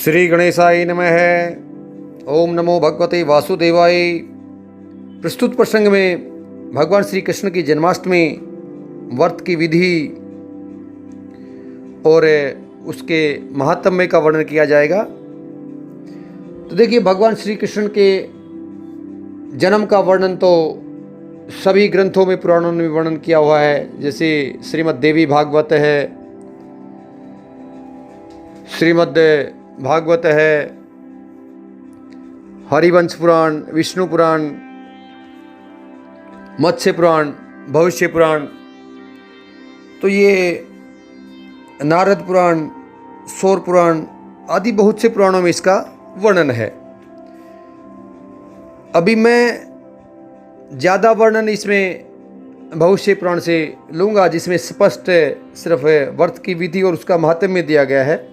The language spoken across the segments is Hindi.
श्री गणेशाय नमः। ओम नमो भगवते वासुदेवाय। प्रस्तुत प्रसंग में भगवान श्री कृष्ण की जन्माष्टमी व्रत की विधि और उसके महात्म्य का वर्णन किया जाएगा। तो देखिए, भगवान श्री कृष्ण के जन्म का वर्णन तो सभी ग्रंथों में, पुराणों में वर्णन किया हुआ है। जैसे श्रीमद् देवी भागवत है, श्रीमद् भागवत है, हरिवंश पुराण, विष्णु पुराण, मत्स्य पुराण, भविष्य पुराण, तो ये नारद पुराण, सौर पुराण आदि बहुत से पुराणों में इसका वर्णन है। अभी मैं ज़्यादा वर्णन इसमें भविष्य पुराण से लूँगा, जिसमें स्पष्ट सिर्फ व्रत की विधि और उसका महात्म्य दिया गया है।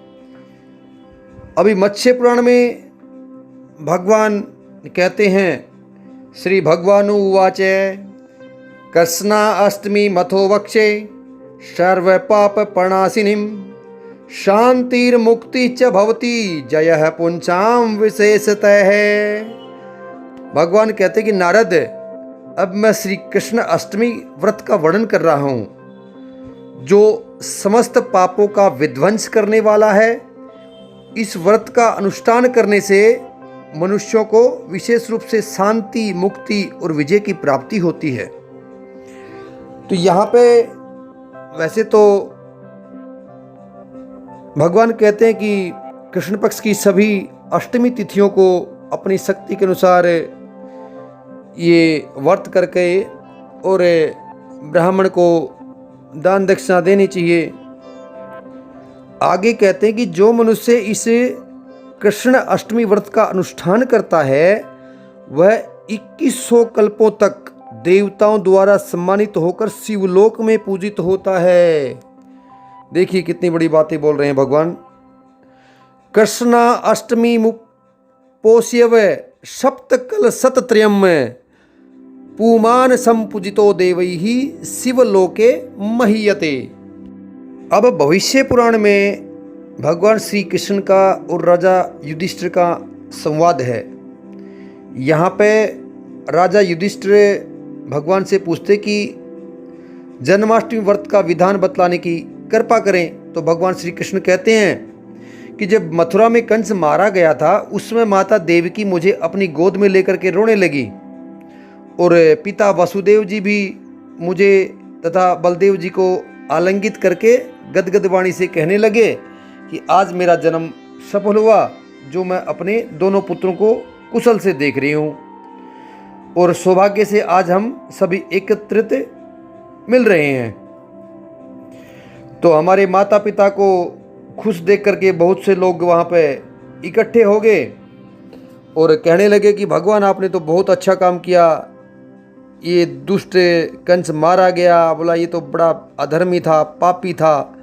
अभी मत्स्य पुराण में भगवान कहते हैं, श्री भगवानु उवाच कृष्णा अष्टमी मथो वक्षे सर्व पाप प्रणाशिनीं शांतिर्मुक्ति च भवति जयः पुंसाम विशेषतः। भगवान कहते कि नारद, अब मैं श्री कृष्ण अष्टमी व्रत का वर्णन कर रहा हूँ, जो समस्त पापों का विध्वंस करने वाला है। इस व्रत का अनुष्ठान करने से मनुष्यों को विशेष रूप से शांति, मुक्ति और विजय की प्राप्ति होती है। तो यहाँ पे वैसे तो भगवान कहते हैं कि कृष्ण पक्ष की सभी अष्टमी तिथियों को अपनी शक्ति के अनुसार ये व्रत करके और ब्राह्मण को दान दक्षिणा देनी चाहिए। आगे कहते हैं कि जो मनुष्य इस कृष्ण अष्टमी व्रत का अनुष्ठान करता है, वह 2100 कल्पों तक देवताओं द्वारा सम्मानित होकर शिवलोक में पूजित होता है। देखिए कितनी बड़ी बातें बोल रहे हैं भगवान। कृष्णा अष्टमी पोष्यव सप्तकल सतत्रयम् पुमान संपूजितो देवैहि शिवलोके महीयते। अब भविष्य पुराण में भगवान श्री कृष्ण का और राजा युधिष्ठिर का संवाद है। यहाँ पे राजा युधिष्ठिर भगवान से पूछते कि जन्माष्टमी व्रत का विधान बतलाने की कृपा करें। तो भगवान श्री कृष्ण कहते हैं कि जब मथुरा में कंस मारा गया था, उसमें माता देवकी मुझे अपनी गोद में लेकर के रोने लगी और पिता वसुदेव जी भी मुझे तथा बलदेव जी को आलिंगित करके गदगद वाणी से कहने लगे कि आज मेरा जन्म सफल हुआ, जो मैं अपने दोनों पुत्रों को कुशल से देख रही हूँ और सौभाग्य से आज हम सभी एकत्रित मिल रहे हैं। तो हमारे माता पिता को खुश देख करके बहुत से लोग वहाँ पे इकट्ठे हो गए और कहने लगे कि भगवान, आपने तो बहुत अच्छा काम किया, ये दुष्ट कंस मारा गया। बोला ये तो बड़ा अधर्मी था, पापी था,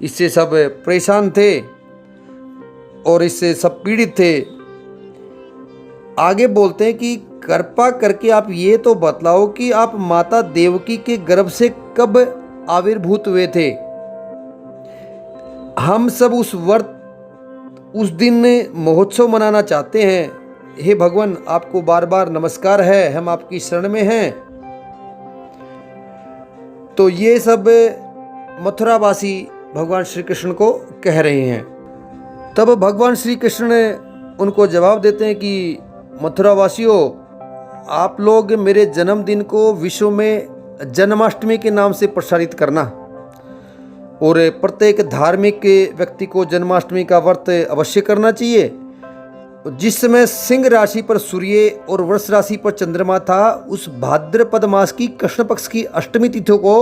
इससे सब परेशान थे और इससे सब पीड़ित थे। आगे बोलते हैं कि कृपा करके आप ये तो बतलाओ कि आप माता देवकी के गर्भ से कब आविर्भूत हुए थे। हम सब उस दिन महोत्सव मनाना चाहते हैं। हे भगवान, आपको बार बार नमस्कार है, हम आपकी शरण में हैं। तो ये सब मथुरावासी भगवान श्री कृष्ण को कह रहे हैं। तब भगवान श्री कृष्ण ने उनको जवाब देते हैं कि मथुरावासियों, आप लोग मेरे जन्मदिन को विश्व में जन्माष्टमी के नाम से प्रसारित करना और प्रत्येक धार्मिक व्यक्ति को जन्माष्टमी का व्रत अवश्य करना चाहिए। जिस समय सिंह राशि पर सूर्य और वृष राशि पर चंद्रमा था, उस भाद्रपद मास की कृष्ण पक्ष की अष्टमी तिथियों को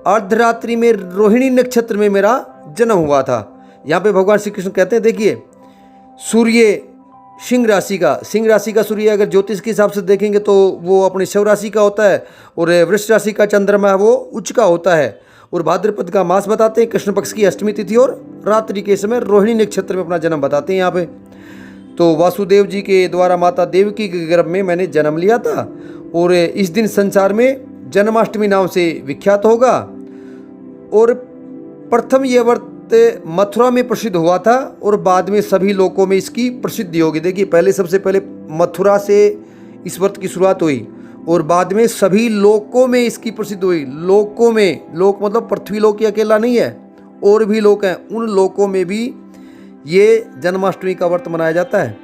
अर्धरात्रि में रोहिणी नक्षत्र में मेरा जन्म हुआ था। यहाँ पे भगवान श्री कृष्ण कहते हैं, देखिए सूर्य सिंह राशि का सूर्य अगर ज्योतिष के हिसाब से देखेंगे तो वो अपनी शव राशि का होता है और वृष राशि का चंद्रमा है वो उच्च का होता है। और भाद्रपद का मास बताते हैं, कृष्ण पक्ष की अष्टमी तिथि और रात्रि के समय रोहिणी नक्षत्र में अपना जन्म बताते हैं यहाँ पे। तो वासुदेव जी के द्वारा माता देवकी के गर्भ में मैंने जन्म लिया था और इस दिन संसार में जन्माष्टमी नाम से विख्यात होगा। और प्रथम ये व्रत मथुरा में प्रसिद्ध हुआ था और बाद में सभी लोकों में इसकी प्रसिद्धि होगी। देखिए, पहले सबसे पहले मथुरा से इस व्रत की शुरुआत हुई और बाद में सभी लोकों में इसकी प्रसिद्ध हुई। लोकों में, लोक मतलब पृथ्वी लोक ही अकेला नहीं है, और भी लोक हैं, उन लोकों में भी ये जन्माष्टमी का व्रत मनाया जाता है।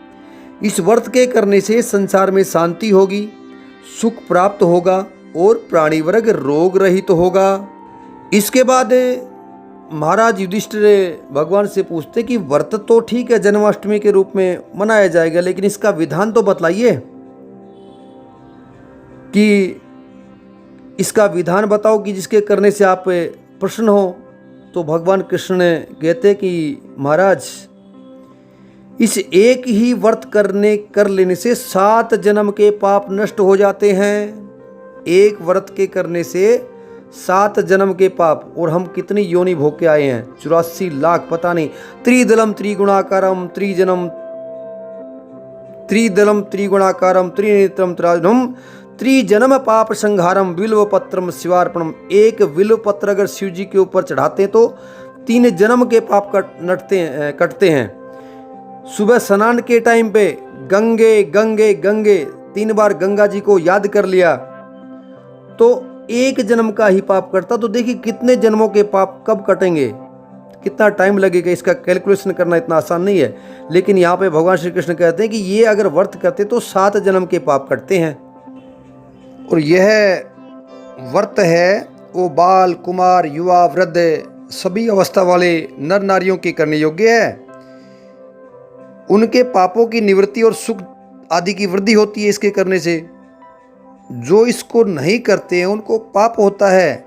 इस व्रत के करने से संसार में शांति होगी, सुख प्राप्त होगा और प्राणी वर्ग रोग रहित होगा। इसके बाद महाराज युधिष्ठिर भगवान से पूछते कि व्रत तो ठीक है जन्माष्टमी के रूप में मनाया जाएगा, लेकिन इसका विधान तो बतलाइए, कि इसका विधान बताओ कि जिसके करने से आप प्रसन्न हो। तो भगवान कृष्ण ने कहते कि महाराज, इस एक ही व्रत कर लेने से 7 जन्म के पाप नष्ट हो जाते हैं। एक व्रत के करने से 7 जन्म के पाप, और हम कितनी योनि भोग के आए हैं, 84 लाख, पता नहीं। त्रिदलम त्रिगुणाकारम त्रिजनम त्रिदलम त्रिगुणाकारम त्रिनेत्रम त्राजनम त्रिजन्म पाप संहारम बिल्व पत्रम शिवार्पणम। एक बिल्व पत्र अगर शिव जी के ऊपर चढ़ाते हैं तो 3 जन्म के पाप कटते हैं। सुबह स्नान के टाइम पे गंगे गंगे गंगे 3 बार गंगा जी को याद कर लिया तो 1 जन्म का ही पाप कटता। तो देखिए कितने जन्मों के पाप कब कटेंगे, कितना टाइम लगेगा, इसका कैलकुलेशन करना इतना आसान नहीं है। लेकिन यहाँ पे भगवान श्री कृष्ण कहते हैं कि ये अगर व्रत करते तो 7 जन्म के पाप कटते हैं। और यह व्रत है वो बाल, कुमार, युवा, वृद्ध सभी अवस्था वाले नर नारियों के करने योग्य है। उनके पापों की निवृत्ति और सुख आदि की वृद्धि होती है इसके करने से। जो इसको नहीं करते हैं उनको पाप होता है।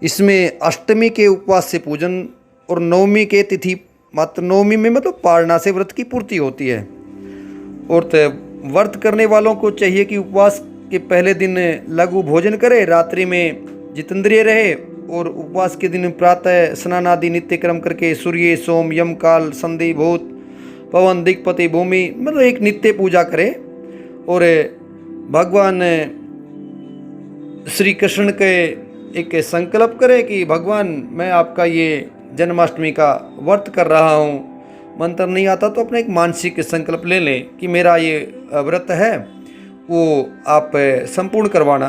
इसमें अष्टमी के उपवास से पूजन और नवमी के तिथि, मात्र नवमी में मतलब पारणा से व्रत की पूर्ति होती है। और व्रत करने वालों को चाहिए कि उपवास के पहले दिन लघु भोजन करे, रात्रि में जितेंद्रिय रहे और उपवास के दिन प्रातः स्नान आदि नित्य क्रम करके सूर्य, सोम, यम, काल, संधि, भूत, पवन, दिक्पति, भूमि मतलब एक नित्य पूजा करे। और भगवान श्री कृष्ण के एक संकल्प करे कि भगवान मैं आपका ये जन्माष्टमी का व्रत कर रहा हूँ। मंत्र नहीं आता तो अपना एक मानसिक संकल्प ले लें कि मेरा ये व्रत है वो आप संपूर्ण करवाना।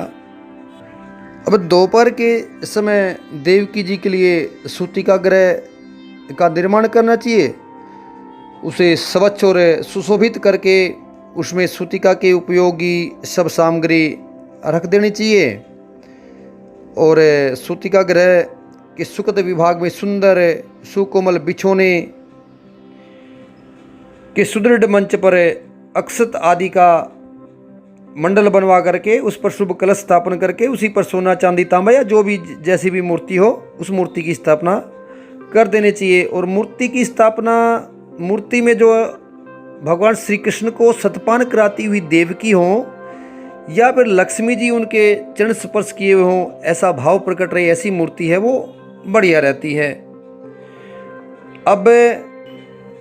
अब दोपहर के समय देवकी जी के लिए सूतिका गृह का निर्माण करना चाहिए। उसे स्वच्छ और सुशोभित करके उसमें सूतिका के उपयोगी सब सामग्री रख देनी चाहिए। और सूतिका गृह के सुखद विभाग में सुंदर सुकोमल बिछोने के सुदृढ़ मंच पर अक्षत आदि का मंडल बनवा करके उस पर शुभ कलश स्थापन करके उसी पर सोना, चांदी, तांबा या जो भी जैसी भी मूर्ति हो उस मूर्ति की स्थापना कर देनी चाहिए। और मूर्ति की स्थापना, मूर्ति में जो भगवान श्री कृष्ण को सतपान कराती हुई देवकी हो या फिर लक्ष्मी जी उनके चरण स्पर्श किए हुए हों, ऐसा भाव प्रकट रही ऐसी मूर्ति है वो बढ़िया रहती है। अब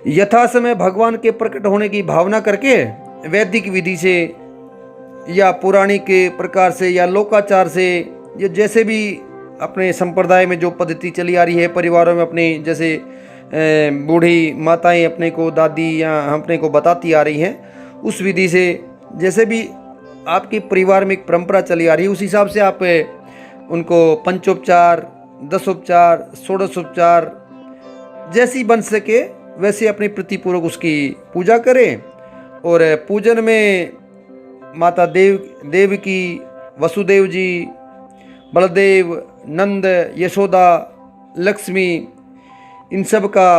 यथा समय भगवान के प्रकट होने की भावना करके वैदिक विधि से या पौराणिक प्रकार से या लोकाचार से या जैसे भी अपने संप्रदाय में जो पद्धति चली आ रही है, परिवारों में अपने जैसे बूढ़ी माताएं अपने को, दादी या अपने को बताती आ रही हैं, उस विधि से जैसे भी आपके परिवार में एक परंपरा चली आ रही है उस हिसाब से आप उनको पंचोपचार, दसोपचार, षोडशोपचार जैसी बन सके वैसे अपने प्रतिपूर्वक उसकी पूजा करें। और पूजन में माता देवकी, वसुदेव जी, बलदेव, नंद, यशोदा, लक्ष्मी इन सब का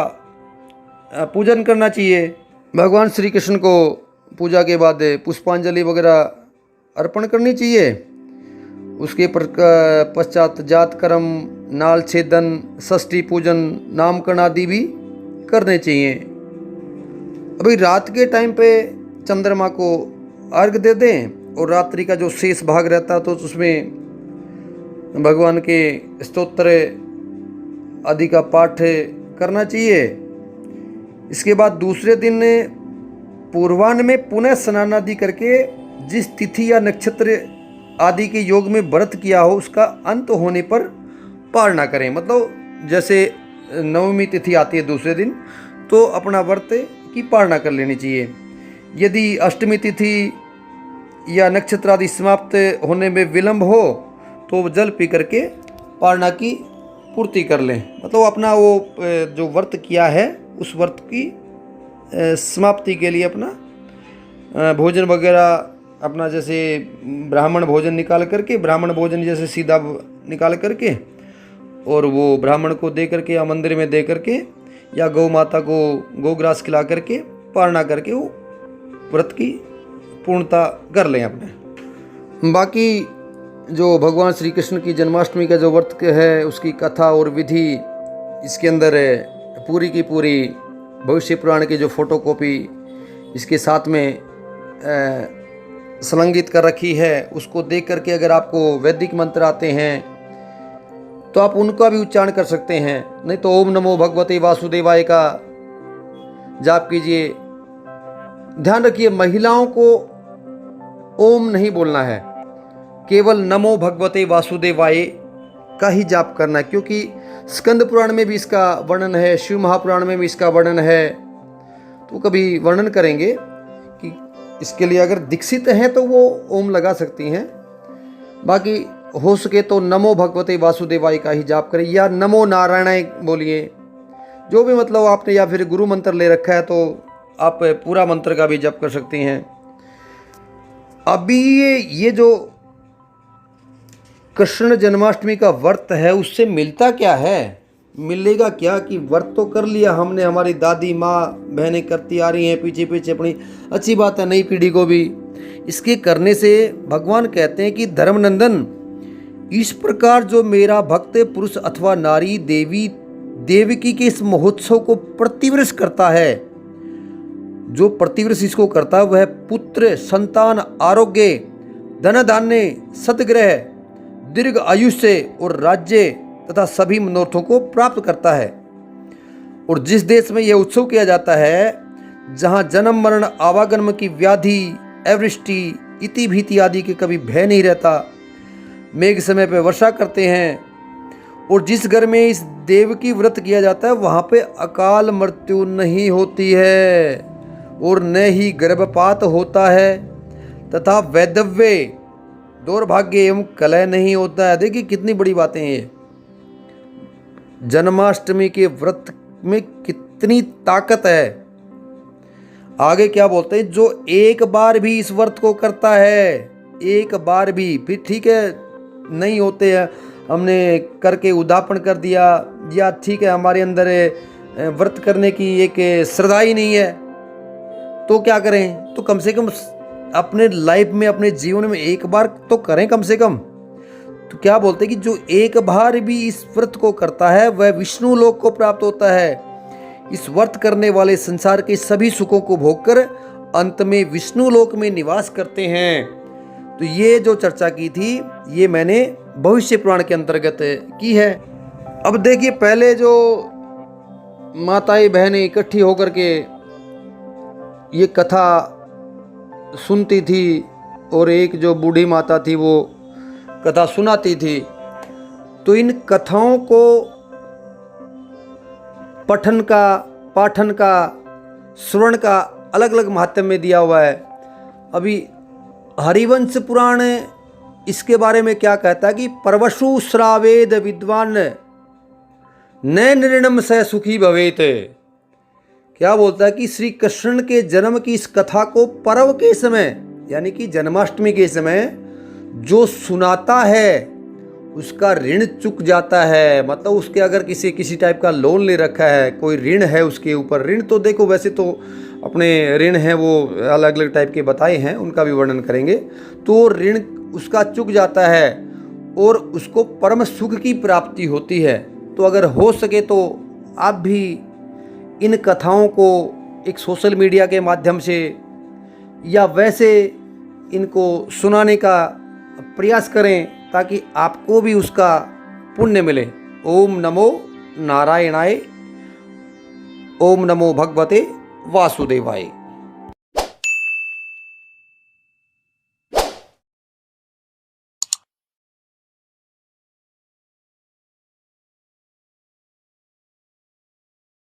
पूजन करना चाहिए। भगवान श्री कृष्ण को पूजा के बाद पुष्पांजलि वगैरह अर्पण करनी चाहिए। उसके पश्चात जातकर्म, नाल छेदन, षष्ठी पूजन, नामकरण आदि भी करने चाहिए। अभी रात के टाइम पे चंद्रमा को अर्घ दे दें और रात्रि का जो शेष भाग रहता तो उसमें भगवान के स्तोत्र आदि का पाठ करना चाहिए। इसके बाद दूसरे दिन पूर्वाह्न में पुनः स्नान आदि करके जिस तिथि या नक्षत्र आदि के योग में व्रत किया हो उसका अंत होने पर पारणा करें। मतलब जैसे नवमी तिथि आती है दूसरे दिन, तो अपना व्रत की पालना कर लेनी चाहिए। यदि अष्टमी तिथि या नक्षत्र आदि समाप्त होने में विलंब हो तो जल पी करके पालना की पूर्ति कर लें। मतलब अपना वो जो व्रत किया है उस व्रत की समाप्ति के लिए अपना भोजन वगैरह अपना जैसे ब्राह्मण भोजन निकाल करके, ब्राह्मण भोजन जैसे सीधा निकाल करके और वो ब्राह्मण को दे करके या मंदिर में दे करके या गौ माता को गोग्रास खिला करके पालना करके वो व्रत की पूर्णता कर लें अपने। बाकी जो भगवान श्री कृष्ण की जन्माष्टमी का जो व्रत है उसकी कथा और विधि इसके अंदर पूरी की पूरी भविष्य पुराण की जो फोटोकॉपी इसके साथ में संलग्नित कर रखी है, उसको देख करके अगर आपको वैदिक मंत्र आते हैं तो आप उनका भी उच्चारण कर सकते हैं। नहीं तो ओम नमो भगवते वासुदेवाय का जाप कीजिए। ध्यान रखिए, महिलाओं को ओम नहीं बोलना है, केवल नमो भगवते वासुदेवाय का ही जाप करना है, क्योंकि स्कंद पुराण में भी इसका वर्णन है, शिव महापुराण में भी इसका वर्णन है। तो कभी वर्णन करेंगे कि इसके लिए अगर दीक्षित हैं तो वो ओम लगा सकती हैं। बाकी हो सके तो नमो भगवते वासुदेवाय का ही जाप करें या नमो नारायणाय बोलिए, जो भी मतलब आपने, या फिर गुरु मंत्र ले रखा है तो आप पूरा मंत्र का भी जप कर सकती हैं। अभी ये जो कृष्ण जन्माष्टमी का व्रत है उससे मिलता क्या है, मिलेगा क्या कि व्रत तो कर लिया हमने, हमारी दादी माँ बहनें करती आ रही हैं पीछे पीछे अपनी, अच्छी बात है, नई पीढ़ी को भी इसके करने से भगवान कहते हैं कि धर्मनंदन, इस प्रकार जो मेरा भक्त पुरुष अथवा नारी देवी देवकी के इस महोत्सव को प्रतिवर्ष करता है, जो प्रतिवर्ष इसको करता है वह पुत्र, संतान, आरोग्य, धन धान्य, सतग्रह, दीर्घ आयुष्य और राज्य तथा सभी मनोरथों को प्राप्त करता है। और जिस देश में यह उत्सव किया जाता है, जहाँ जन्म मरण आवागमन की व्याधि, अवृष्टि, इति भीति आदि के कभी भय नहीं रहता, मेघ समय पे वर्षा करते हैं, और जिस घर में इस देव की व्रत किया जाता है वहाँ पे अकाल मृत्यु नहीं होती है और न ही गर्भपात होता है तथा वैधव्य, दौर्भाग्य एवं कलह नहीं होता है। देखिए कितनी बड़ी बातें हैं ये। जन्माष्टमी के व्रत में कितनी ताकत है। आगे क्या बोलते हैं, जो एक बार भी इस व्रत को करता है, एक बार भी, फिर ठीक है नहीं होते हैं, हमने करके उदापन कर दिया, या ठीक है हमारे अंदर व्रत करने की एक श्रद्धा ही नहीं है, तो क्या करें, तो कम से कम अपने लाइफ में, अपने जीवन में एक बार तो करें कम से कम। तो क्या बोलते हैं कि जो एक बार भी इस व्रत को करता है वह विष्णु लोक को प्राप्त होता है। इस व्रत करने वाले संसार के सभी सुखों को भोगकर अंत में विष्णु लोक में निवास करते हैं। तो ये जो चर्चा की थी ये मैंने भविष्य पुराण के अंतर्गत की है। अब देखिए, पहले जो माताएं बहनें इकट्ठी होकर के ये कथा सुनती थी और एक जो बूढ़ी माता थी वो कथा सुनाती थी, तो इन कथाओं को पठन का, पाठन का, श्रवण का अलग अलग महत्व में दिया हुआ है। अभी हरिवंश पुराण इसके बारे में क्या कहता है कि परवशु श्रावेद विद्वान न निर्णम स सुखी भवेत। क्या बोलता है कि श्री कृष्ण के जन्म की इस कथा को पर्व के समय, यानी कि जन्माष्टमी के समय जो सुनाता है उसका ऋण चुक जाता है। मतलब उसके अगर किसी टाइप का लोन ले रखा है, कोई ऋण है उसके ऊपर, ऋण तो देखो वैसे तो अपने ऋण हैं वो अलग अलग टाइप के बताए हैं, उनका भी वर्णन करेंगे, तो ऋण उसका चुक जाता है और उसको परम सुख की प्राप्ति होती है। तो अगर हो सके तो आप भी इन कथाओं को एक सोशल मीडिया के माध्यम से या वैसे इनको सुनाने का प्रयास करें ताकि आपको भी उसका पुण्य मिले। ओम नमो नारायणाय। ओम नमो भगवते वासुदेवाय।